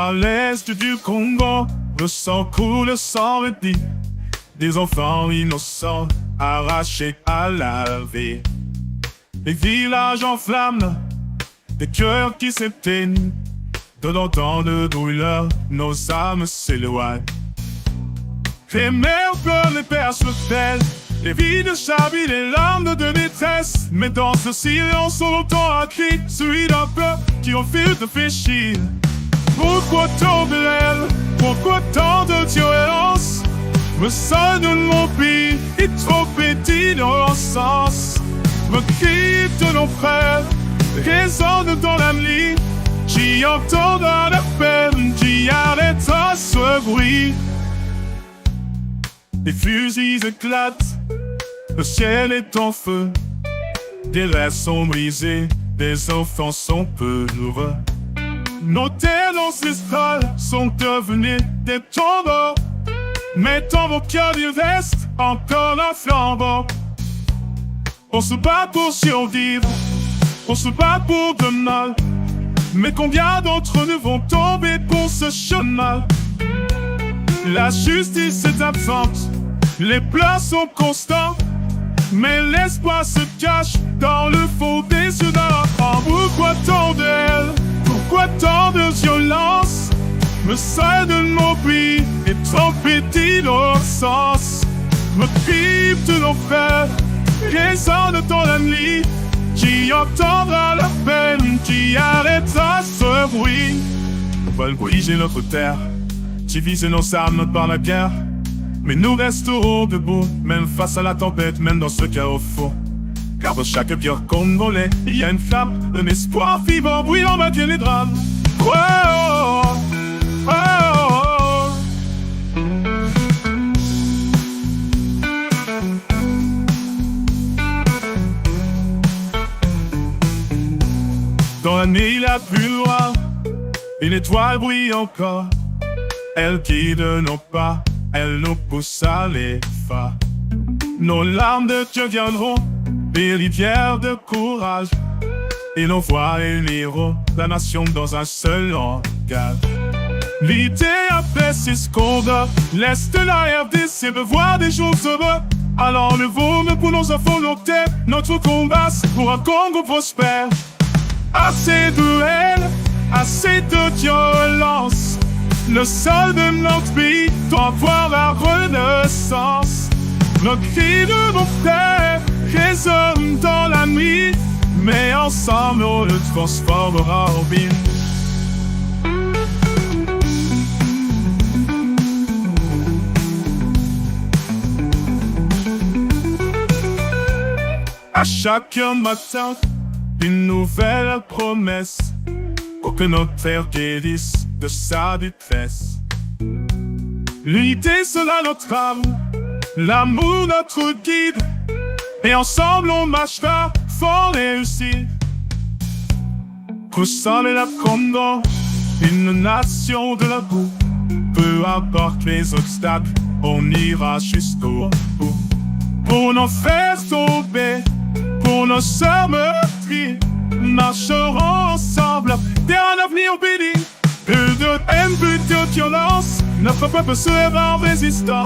À l'est du Congo, le sang coule sans répit. Des enfants innocents arrachés à la vie. Les villages en flammes, des cœurs qui s'éteignent. De longtemps de douleur, nos âmes s'éloignent. Les mères pleurent, les pères se pèlent, les vies de chavie, les larmes de détresse. Mais dans ce silence, on entend un cri, celui d'un peuple qui refuse de fléchir. Pourquoi tant de haine? Pourquoi tant de violence? Me sol de mon pays est trop petit dans l'encens. Me cri de nos frères résonne dans la nuit. J'y entends la peine, j'y arrêtera ce bruit. Les fusils éclatent, le ciel est en feu. Des rêves sont brisés, des enfants sont peureux. Nos terres ancestrales sont devenues des tombeaux. Mais dans vos cœurs il reste encore un flambeau. On se bat pour survivre, on se bat pour demain. Mais combien d'entre nous vont tomber pour ce chemin? La justice est absente, les pleurs sont constants. Mais l'espoir se cache dans le fond des yeux d'un enfant. Pourquoi tant de haine? Pourquoi tant de violence? Le sol de mon pays est trop petit dans le sens. Me crie de nos frères résonne dans la nuit. Qui entendra la peine, qui arrêtera ce bruit? Nous veulent briser notre terre, diviser nos âmes par la guerre. Mais nous resterons debout, même face à la tempête, même dans ce chaos fou. Car dans chaque cœur congolais, il y a une flamme, un espoir vivant, brûlant malgré les drames. Oh, oh, oh, oh. Dans la nuit la plus noire, une étoile brille encore. Elle guide nos pas, elle nous pousse à l'effort. Nos larmes de Dieu viendront, des rivières de courage. Et nos voix uniront la nation dans un seul langage. L'idée après c'est ce qu'on donne. L'Est de la RDC veut voir des jours heureux. Alors nous voulons pour nos enfants volontaires. Notre combat c'est pour un Congo prospère. Assez de haine, assez de violence. Le sol de notre pays doit voir la renaissance. Le cri de nos frères résonne dans la nuit. Mais ensemble on le transformera en ville. À chaque matin, une nouvelle promesse pour que notre terre guérisse de sa détresse. L'unité sera notre âme, l'amour notre guide. Et ensemble on marchera fort réussir. Poussant la Congo, une nation de la boue. Peu importe les obstacles, on ira jusqu'au bout. Pour nos frères tombés, pour nos sœurs meurtries, marcherons ensemble vers un avenir béni. Plus de haine, plus de violence, notre peuple sera résistant.